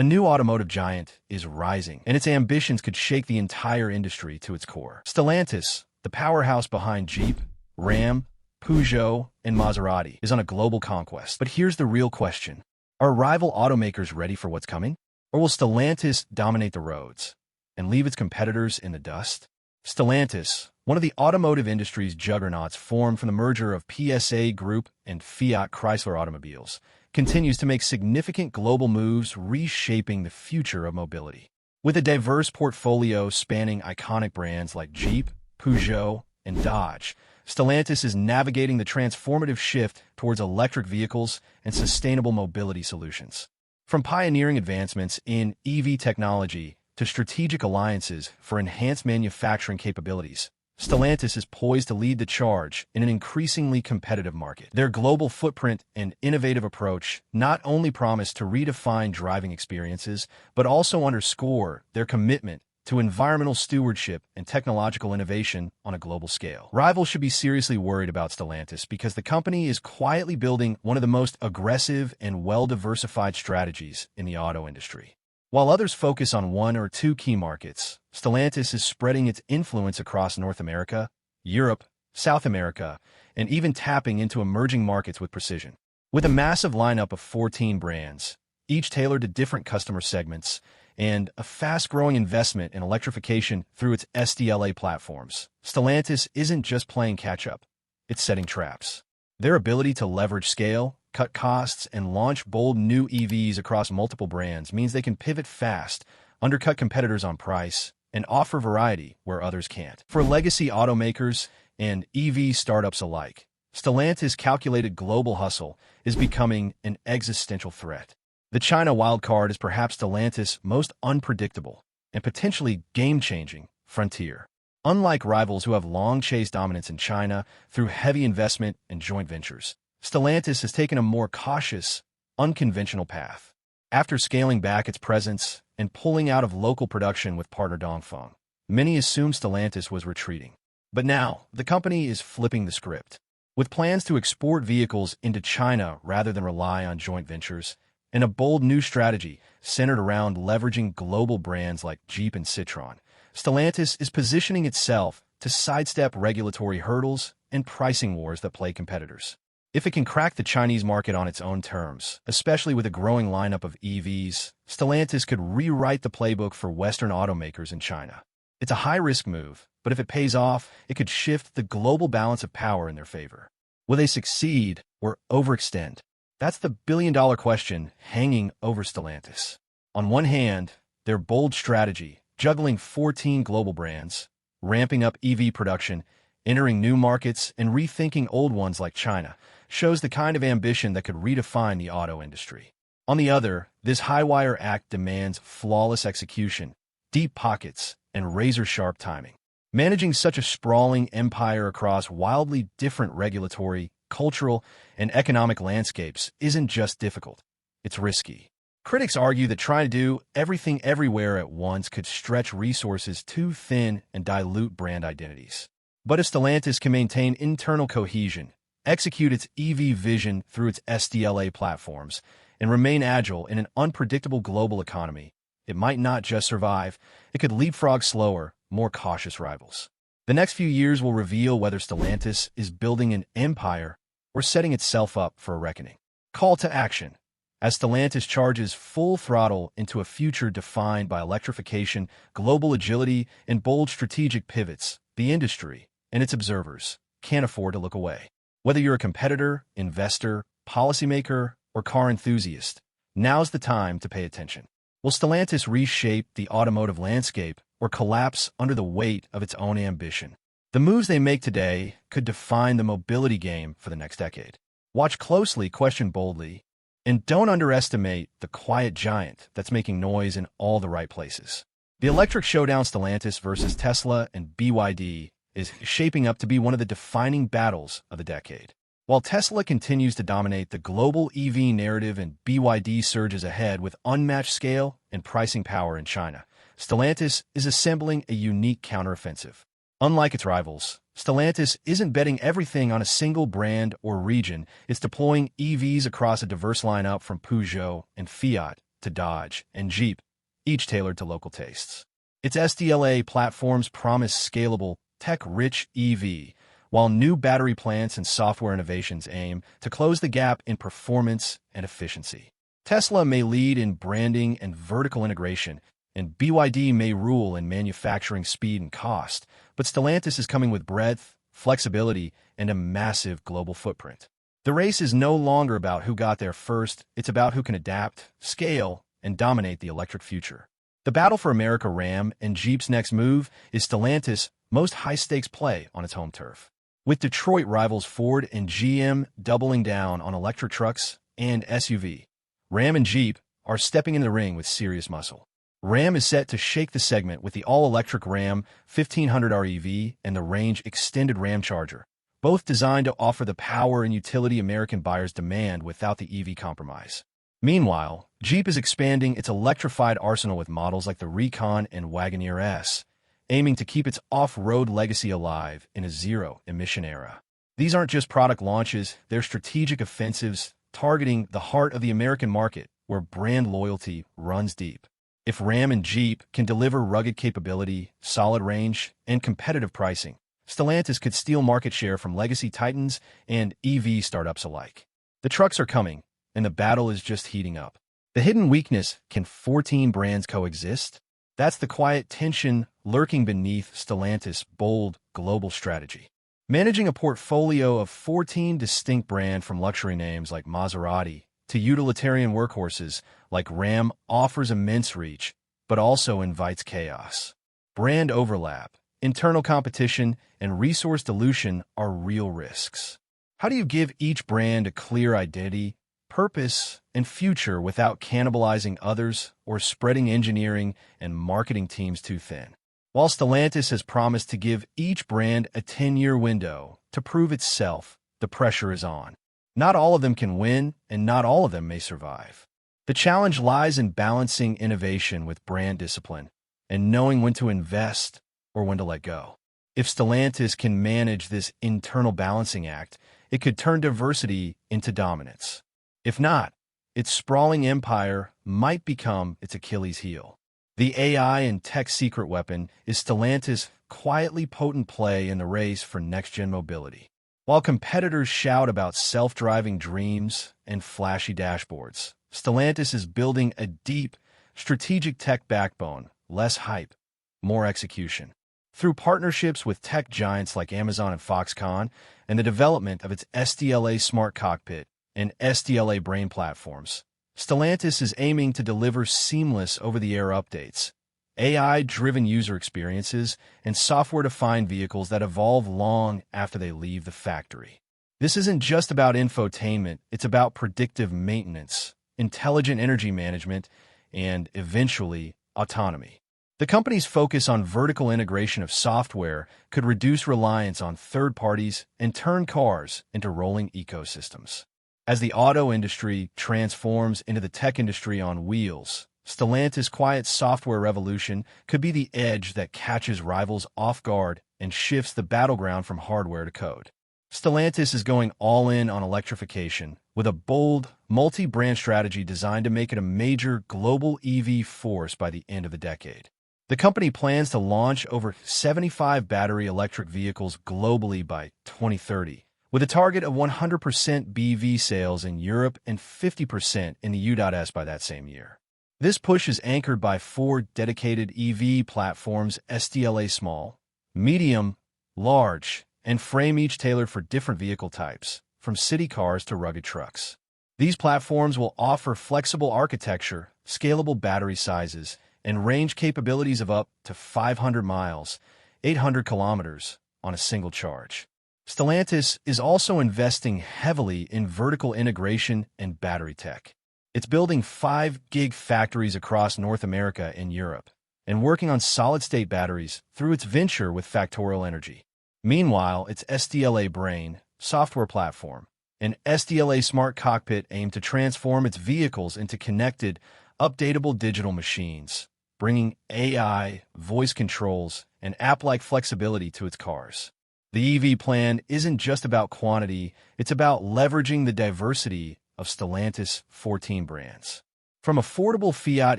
A new automotive giant is rising, and its ambitions could shake the entire industry to its core. Stellantis, the powerhouse behind Jeep, Ram, Peugeot, and Maserati, is on a global conquest. But here's the real question. Are rival automakers ready for what's coming? Or will Stellantis dominate the roads and leave its competitors in the dust? Stellantis, one of the automotive industry's juggernauts formed from the merger of PSA Group and Fiat Chrysler Automobiles, continues to make significant global moves reshaping the future of mobility. With a diverse portfolio spanning iconic brands like Jeep, Peugeot, and Dodge, Stellantis is navigating the transformative shift towards electric vehicles and sustainable mobility solutions. From pioneering advancements in EV technology to strategic alliances for enhanced manufacturing capabilities, Stellantis is poised to lead the charge in an increasingly competitive market. Their global footprint and innovative approach not only promise to redefine driving experiences, but also underscore their commitment to environmental stewardship and technological innovation on a global scale. Rivals should be seriously worried about Stellantis because the company is quietly building one of the most aggressive and well-diversified strategies in the auto industry. While others focus on one or two key markets, Stellantis is spreading its influence across North America, Europe, South America, and even tapping into emerging markets with precision. With a massive lineup of 14 brands, each tailored to different customer segments, and a fast-growing investment in electrification through its SDLA platforms, Stellantis isn't just playing catch-up, it's setting traps. Their ability to leverage scale, cut costs, and launch bold new EVs across multiple brands means they can pivot fast, undercut competitors on price, and offer variety where others can't. For legacy automakers and EV startups alike, Stellantis' calculated global hustle is becoming an existential threat. The China wildcard is perhaps Stellantis' most unpredictable and potentially game-changing frontier. Unlike rivals who have long chased dominance in China through heavy investment and joint ventures, Stellantis has taken a more cautious, unconventional path. After scaling back its presence and pulling out of local production with partner Dongfeng, many assumed Stellantis was retreating. But now, the company is flipping the script. With plans to export vehicles into China rather than rely on joint ventures, and a bold new strategy centered around leveraging global brands like Jeep and Citroën, Stellantis is positioning itself to sidestep regulatory hurdles and pricing wars that plague competitors. If it can crack the Chinese market on its own terms, especially with a growing lineup of EVs, Stellantis could rewrite the playbook for Western automakers in China. It's a high-risk move, but if it pays off, it could shift the global balance of power in their favor. Will they succeed or overextend? That's the billion-dollar question hanging over Stellantis. On one hand, their bold strategy, juggling 14 global brands, ramping up EV production, entering new markets, and rethinking old ones like China, shows the kind of ambition that could redefine the auto industry. On the other, this high-wire act demands flawless execution, deep pockets, and razor-sharp timing. Managing such a sprawling empire across wildly different regulatory, cultural, and economic landscapes isn't just difficult, it's risky. Critics argue that trying to do everything everywhere at once could stretch resources too thin and dilute brand identities. But if Stellantis can maintain internal cohesion, execute its EV vision through its SDLA platforms, and remain agile in an unpredictable global economy, it might not just survive, it could leapfrog slower, more cautious rivals. The next few years will reveal whether Stellantis is building an empire or setting itself up for a reckoning. Call to action. As Stellantis charges full throttle into a future defined by electrification, global agility, and bold strategic pivots, the industry and its observers can't afford to look away. Whether you're a competitor, investor, policymaker, or car enthusiast, now's the time to pay attention. Will Stellantis reshape the automotive landscape or collapse under the weight of its own ambition? The moves they make today could define the mobility game for the next decade. Watch closely, question boldly, and don't underestimate the quiet giant that's making noise in all the right places. The electric showdown Stellantis versus Tesla and BYD is shaping up to be one of the defining battles of the decade. While Tesla continues to dominate the global EV narrative and BYD surges ahead with unmatched scale and pricing power in China, Stellantis is assembling a unique counteroffensive. Unlike its rivals, Stellantis isn't betting everything on a single brand or region. It's deploying EVs across a diverse lineup from Peugeot and Fiat to Dodge, and Jeep, each tailored to local tastes. Its SDLA platforms promise scalable, tech-rich EV, while new battery plants and software innovations aim to close the gap in performance and efficiency. Tesla may lead in branding and vertical integration, and BYD may rule in manufacturing speed and cost, but Stellantis is coming with breadth, flexibility, and a massive global footprint. The race is no longer about who got there first, it's about who can adapt, scale, and dominate the electric future. The battle for America. Ram and Jeep's next move is Stellantis' most high-stakes play on its home turf. With Detroit rivals Ford and GM doubling down on electric trucks and SUV, Ram and Jeep are stepping in the ring with serious muscle. Ram is set to shake the segment with the all-electric Ram 1500 REV and the range-extended Ram Charger, both designed to offer the power and utility American buyers demand without the EV compromise. Meanwhile, Jeep is expanding its electrified arsenal with models like the Recon and Wagoneer S, aiming to keep its off-road legacy alive in a zero-emission era. These aren't just product launches, they're strategic offensives targeting the heart of the American market, where brand loyalty runs deep. If Ram and Jeep can deliver rugged capability, solid range, and competitive pricing, Stellantis could steal market share from legacy titans and EV startups alike. The trucks are coming, and the battle is just heating up. The hidden weakness: can 14 brands coexist? That's the quiet tension lurking beneath Stellantis' bold global strategy. Managing a portfolio of 14 distinct brands, from luxury names like Maserati to utilitarian workhorses like Ram, offers immense reach, but also invites chaos. Brand overlap, internal competition, and resource dilution are real risks. How do you give each brand a clear identity, purpose, and future without cannibalizing others or spreading engineering and marketing teams too thin? While Stellantis has promised to give each brand a 10-year window to prove itself, the pressure is on. Not all of them can win, and not all of them may survive. The challenge lies in balancing innovation with brand discipline and knowing when to invest or when to let go. If Stellantis can manage this internal balancing act, it could turn diversity into dominance. If not, its sprawling empire might become its Achilles heel. The AI and tech secret weapon is Stellantis' quietly potent play in the race for next-gen mobility. While competitors shout about self-driving dreams and flashy dashboards, Stellantis is building a deep, strategic tech backbone, less hype, more execution. Through partnerships with tech giants like Amazon and Foxconn and the development of its SDLA smart cockpit and SDLA brain platforms, Stellantis is aiming to deliver seamless over-the-air updates, AI-driven user experiences, and software-defined vehicles that evolve long after they leave the factory. This isn't just about infotainment, it's about predictive maintenance, intelligent energy management, and, eventually, autonomy. The company's focus on vertical integration of software could reduce reliance on third parties and turn cars into rolling ecosystems. As the auto industry transforms into the tech industry on wheels, Stellantis' quiet software revolution could be the edge that catches rivals off guard and shifts the battleground from hardware to code. Stellantis is going all in on electrification with a bold, multi-brand strategy designed to make it a major global EV force by the end of the decade. The company plans to launch over 75 battery electric vehicles globally by 2030, with a target of 100% BEV sales in Europe and 50% in the U.S. by that same year. This push is anchored by 4 dedicated EV platforms: SDLA Small, Medium, Large, and Frame, each tailored for different vehicle types, from city cars to rugged trucks. These platforms will offer flexible architecture, scalable battery sizes, and range capabilities of up to 500 miles, 800 kilometers, on a single charge. Stellantis is also investing heavily in vertical integration and battery tech. It's building 5 gigafactories across North America and Europe, and working on solid-state batteries through its venture with Factorial Energy. Meanwhile, its SDLA Brain software platform and SDLA Smart Cockpit aim to transform its vehicles into connected, updatable digital machines, bringing AI, voice controls, and app-like flexibility to its cars. The EV plan isn't just about quantity, it's about leveraging the diversity of Stellantis' 14 brands. From affordable Fiat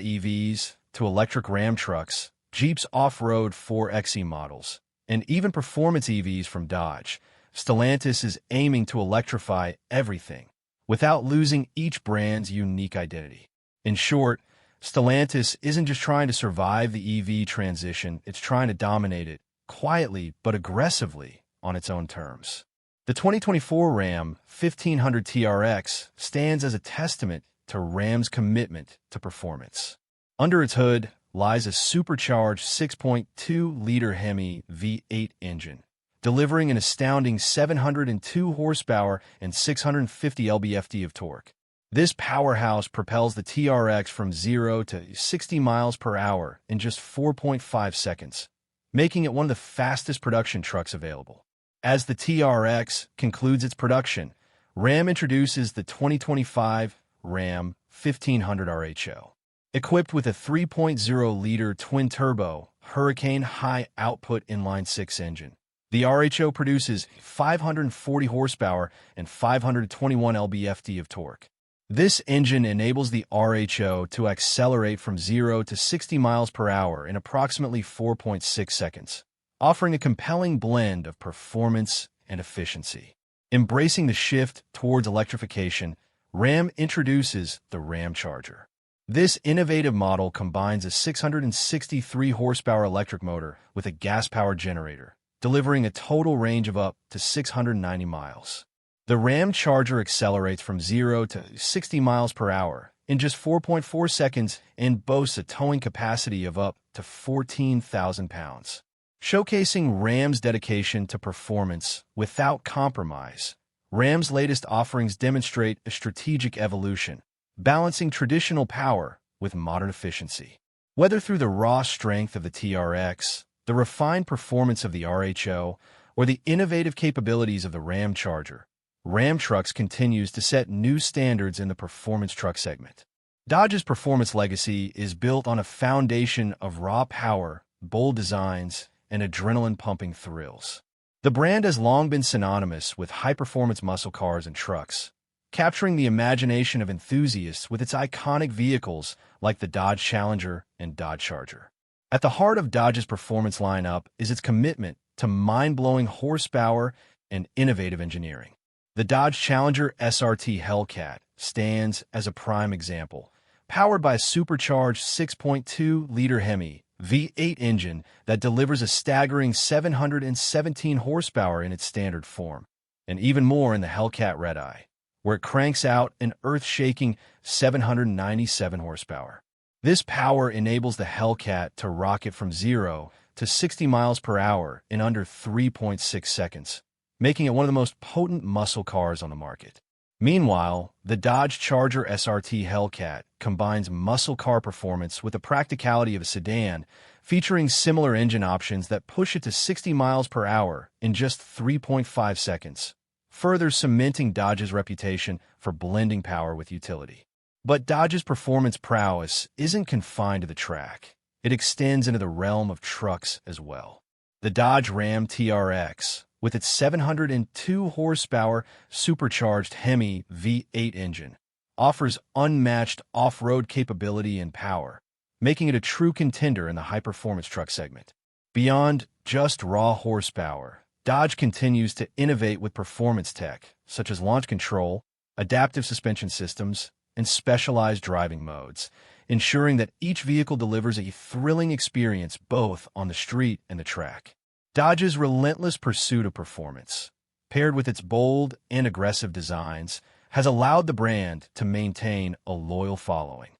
EVs to electric Ram trucks, Jeep's off-road 4xe models, and even performance EVs from Dodge, Stellantis is aiming to electrify everything without losing each brand's unique identity. In short, Stellantis isn't just trying to survive the EV transition, it's trying to dominate it quietly but aggressively on its own terms. The 2024 Ram 1500 TRX stands as a testament to Ram's commitment to performance. Under its hood lies a supercharged 6.2-liter Hemi V8 engine, delivering an astounding 702 horsepower and 650 lb-ft of torque. This powerhouse propels the TRX from 0 to 60 miles per hour in just 4.5 seconds, making it one of the fastest production trucks available. As the TRX concludes its production, Ram introduces the 2025 Ram 1500 RHO. Equipped with a 3.0-liter twin-turbo, Hurricane high-output inline-six engine, the RHO produces 540 horsepower and 521 lb-ft of torque. This engine enables the RHO to accelerate from 0 to 60 miles per hour in approximately 4.6 seconds, offering a compelling blend of performance and efficiency. Embracing the shift towards electrification, Ram introduces the Ram Charger. This innovative model combines a 663 horsepower electric motor with a gas-powered generator, delivering a total range of up to 690 miles. The Ram Charger accelerates from 0 to 60 miles per hour in just 4.4 seconds and boasts a towing capacity of up to 14,000 pounds. Showcasing Ram's dedication to performance without compromise, Ram's latest offerings demonstrate a strategic evolution, balancing traditional power with modern efficiency. Whether through the raw strength of the TRX, the refined performance of the RHO, or the innovative capabilities of the Ram Charger, Ram Trucks continues to set new standards in the performance truck segment. Dodge's performance legacy is built on a foundation of raw power, bold designs, and adrenaline-pumping thrills. The brand has long been synonymous with high-performance muscle cars and trucks, capturing the imagination of enthusiasts with its iconic vehicles like the Dodge Challenger and Dodge Charger. At the heart of Dodge's performance lineup is its commitment to mind-blowing horsepower and innovative engineering. The Dodge Challenger SRT Hellcat stands as a prime example, powered by a supercharged 6.2-liter Hemi V8 engine that delivers a staggering 717 horsepower in its standard form, and even more in the Hellcat Red Eye, where it cranks out an earth-shaking 797 horsepower. This power enables the Hellcat to rocket from 0 to 60 miles per hour in under 3.6 seconds, making it one of the most potent muscle cars on the market. Meanwhile, the Dodge Charger SRT Hellcat combines muscle car performance with the practicality of a sedan, featuring similar engine options that push it to 60 miles per hour in just 3.5 seconds, further cementing Dodge's reputation for blending power with utility. But Dodge's performance prowess isn't confined to the track. It extends into the realm of trucks as well. The Dodge Ram TRX, with its 702 horsepower supercharged Hemi V8 engine, offers unmatched off-road capability and power, making it a true contender in the high-performance truck segment. Beyond just raw horsepower, Dodge continues to innovate with performance tech, such as launch control, adaptive suspension systems, and specialized driving modes, ensuring that each vehicle delivers a thrilling experience both on the street and the track. Dodge's relentless pursuit of performance, paired with its bold and aggressive designs, has allowed the brand to maintain a loyal following.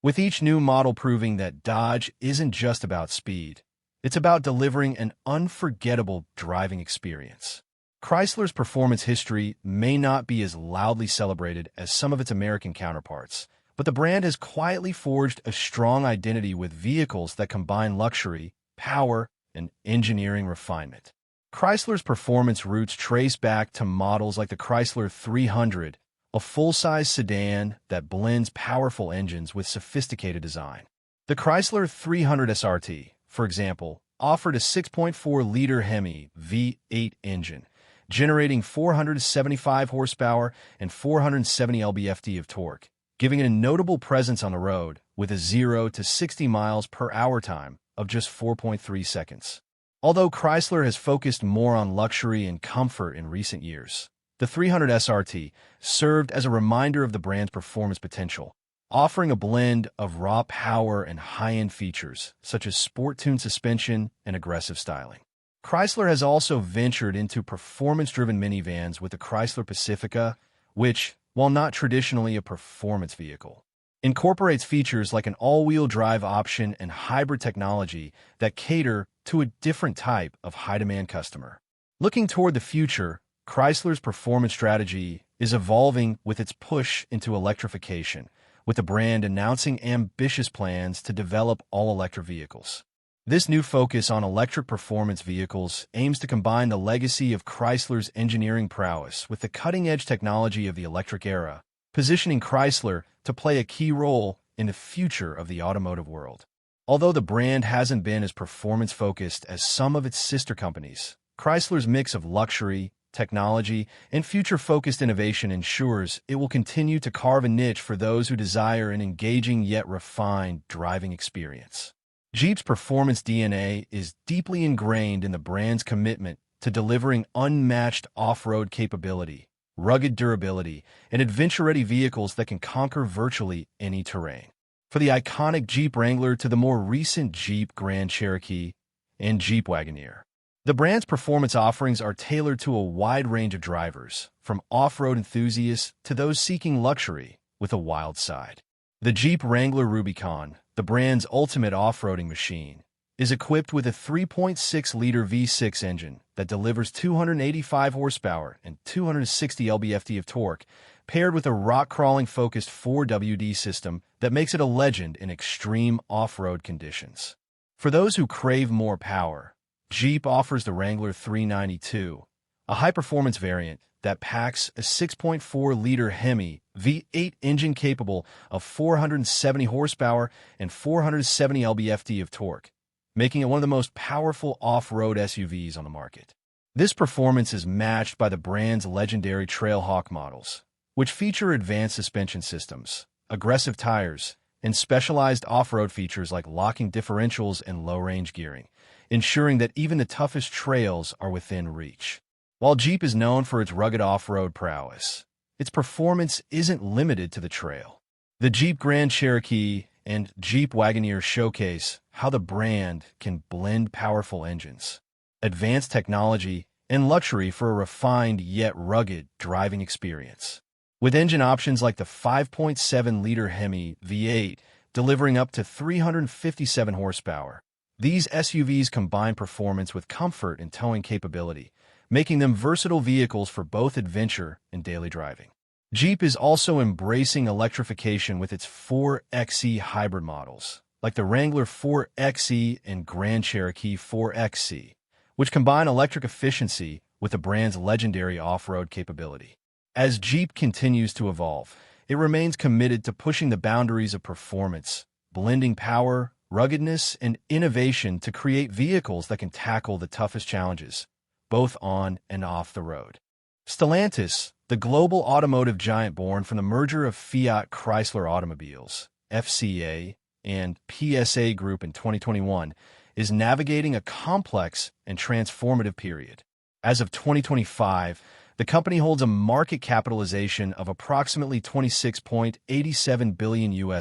With each new model proving that Dodge isn't just about speed, it's about delivering an unforgettable driving experience. Chrysler's performance history may not be as loudly celebrated as some of its American counterparts, but the brand has quietly forged a strong identity with vehicles that combine luxury, power, and engineering refinement. Chrysler's performance roots trace back to models like the Chrysler 300, a full-size sedan that blends powerful engines with sophisticated design. The Chrysler 300 SRT, for example, offered a 6.4-liter Hemi V8 engine, generating 475 horsepower and 470 lb-ft of torque, giving it a notable presence on the road with a 0 to 60 miles per hour time of just 4.3 seconds. Although Chrysler has focused more on luxury and comfort in recent years, the 300 SRT served as a reminder of the brand's performance potential, offering a blend of raw power and high-end features such as sport-tuned suspension and aggressive styling. Chrysler has also ventured into performance-driven minivans with the Chrysler Pacifica, which, while not traditionally a performance vehicle, incorporates features like an all-wheel drive option and hybrid technology that cater to a different type of high-demand customer. Looking toward the future, Chrysler's performance strategy is evolving with its push into electrification, with the brand announcing ambitious plans to develop all-electric vehicles. This new focus on electric performance vehicles aims to combine the legacy of Chrysler's engineering prowess with the cutting-edge technology of the electric era, positioning Chrysler to play a key role in the future of the automotive world. Although the brand hasn't been as performance-focused as some of its sister companies, Chrysler's mix of luxury, technology, and future-focused innovation ensures it will continue to carve a niche for those who desire an engaging yet refined driving experience. Jeep's performance DNA is deeply ingrained in the brand's commitment to delivering unmatched off-road capability, rugged durability, and adventure-ready vehicles that can conquer virtually any terrain. For the iconic Jeep Wrangler to the more recent Jeep Grand Cherokee and Jeep Wagoneer, the brand's performance offerings are tailored to a wide range of drivers, from off-road enthusiasts to those seeking luxury with a wild side. The Jeep Wrangler Rubicon, the brand's ultimate off-roading machine, is equipped with a 3.6-liter V6 engine that delivers 285 horsepower and 260 lb-ft of torque, paired with a rock-crawling-focused 4WD system that makes it a legend in extreme off-road conditions. For those who crave more power, Jeep offers the Wrangler 392, a high-performance variant that packs a 6.4-liter Hemi V8 engine capable of 470 horsepower and 470 lb-ft of torque, making it one of the most powerful off-road SUVs on the market. This performance is matched by the brand's legendary Trailhawk models, which feature advanced suspension systems, aggressive tires, and specialized off-road features like locking differentials and low-range gearing, ensuring that even the toughest trails are within reach. While Jeep is known for its rugged off-road prowess, its performance isn't limited to the trail. The Jeep Grand Cherokee and Jeep Wagoneer showcase how the brand can blend powerful engines, advanced technology, and luxury for a refined yet rugged driving experience. With engine options like the 5.7-liter Hemi V8 delivering up to 357 horsepower, these SUVs combine performance with comfort and towing capability, making them versatile vehicles for both adventure and daily driving. Jeep is also embracing electrification with its 4xe hybrid models, like the Wrangler 4xe and Grand Cherokee 4xc, which combine electric efficiency with the brand's legendary off-road capability. As Jeep continues to evolve, it remains committed to pushing the boundaries of performance, blending power, ruggedness, and innovation to create vehicles that can tackle the toughest challenges, both on and off the road. Stellantis, the global automotive giant born from the merger of Fiat Chrysler Automobiles, FCA, and PSA Group in 2021, is navigating a complex and transformative period. As of 2025, the company holds a market capitalization of approximately $26.87 billion,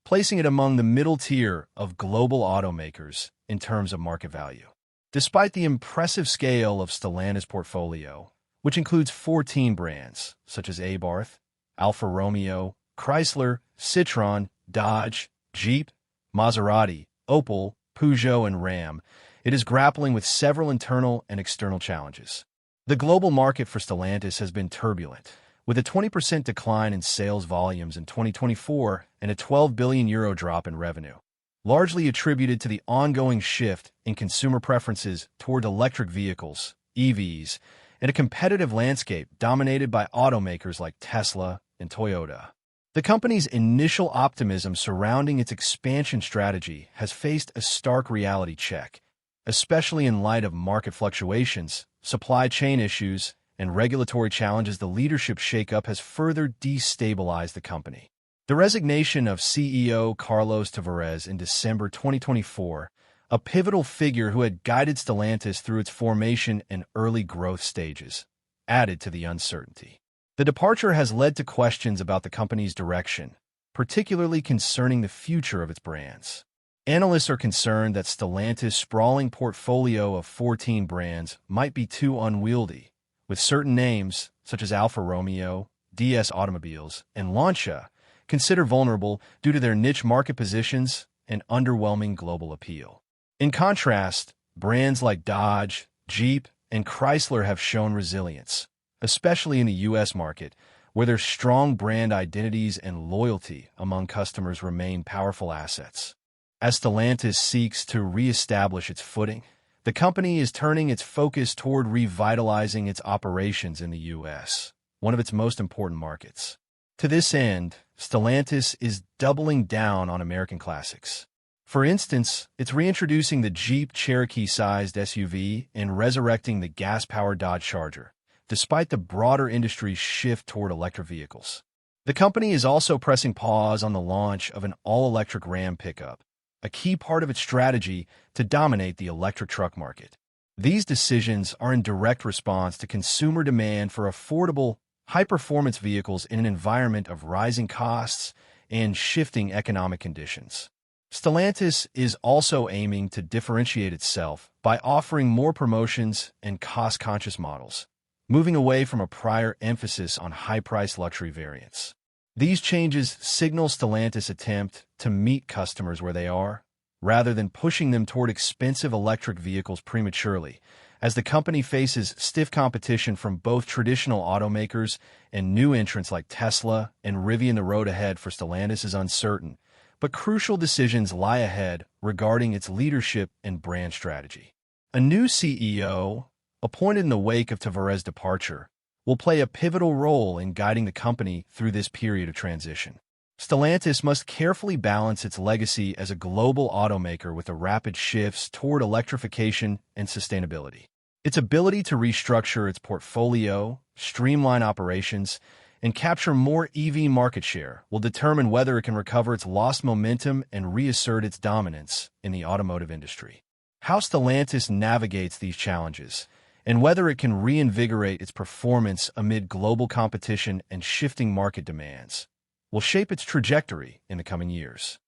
placing it among the middle tier of global automakers in terms of market value. Despite the impressive scale of Stellantis' portfolio, which includes 14 brands such as Abarth, Alfa Romeo, Chrysler, Citroën, Dodge, Jeep, Maserati, Opel, Peugeot, and Ram, it is grappling with several internal and external challenges. The global market for Stellantis has been turbulent, with a 20% decline in sales volumes in 2024 and a €12 billion drop in revenue, largely attributed to the ongoing shift in consumer preferences toward electric vehicles, EVs, and a competitive landscape dominated by automakers like Tesla and Toyota. The company's initial optimism surrounding its expansion strategy has faced a stark reality check, especially in light of market fluctuations, supply chain issues, and regulatory challenges. The leadership shakeup has further destabilized the company. The resignation of CEO Carlos Tavares in December 2024, a pivotal figure who had guided Stellantis through its formation and early growth stages, added to the uncertainty. The departure has led to questions about the company's direction, particularly concerning the future of its brands. Analysts are concerned that Stellantis' sprawling portfolio of 14 brands might be too unwieldy, with certain names, such as Alfa Romeo, DS Automobiles, and Lancia, considered vulnerable due to their niche market positions and underwhelming global appeal. In contrast, brands like Dodge, Jeep, and Chrysler have shown resilience, especially in the U.S. market, where their strong brand identities and loyalty among customers remain powerful assets. As Stellantis seeks to reestablish its footing, the company is turning its focus toward revitalizing its operations in the U.S., one of its most important markets. To this end, Stellantis is doubling down on American classics. For instance, it's reintroducing the Jeep Cherokee-sized SUV and resurrecting the gas-powered Dodge Charger, despite the broader industry's shift toward electric vehicles. The company is also pressing pause on the launch of an all-electric Ram pickup, a key part of its strategy to dominate the electric truck market. These decisions are in direct response to consumer demand for affordable, high-performance vehicles in an environment of rising costs and shifting economic conditions. Stellantis is also aiming to differentiate itself by offering more promotions and cost-conscious models, moving away from a prior emphasis on high-priced luxury variants. These changes signal Stellantis' attempt to meet customers where they are, rather than pushing them toward expensive electric vehicles prematurely, as the company faces stiff competition from both traditional automakers and new entrants like Tesla and Rivian. The road ahead for Stellantis is uncertain, but crucial decisions lie ahead regarding its leadership and brand strategy. A new CEO, appointed in the wake of Tavares' departure, will play a pivotal role in guiding the company through this period of transition. Stellantis must carefully balance its legacy as a global automaker with the rapid shifts toward electrification and sustainability. Its ability to restructure its portfolio, streamline operations, and capture more EV market share will determine whether it can recover its lost momentum and reassert its dominance in the automotive industry. How Stellantis navigates these challenges, and whether it can reinvigorate its performance amid global competition and shifting market demands, will shape its trajectory in the coming years.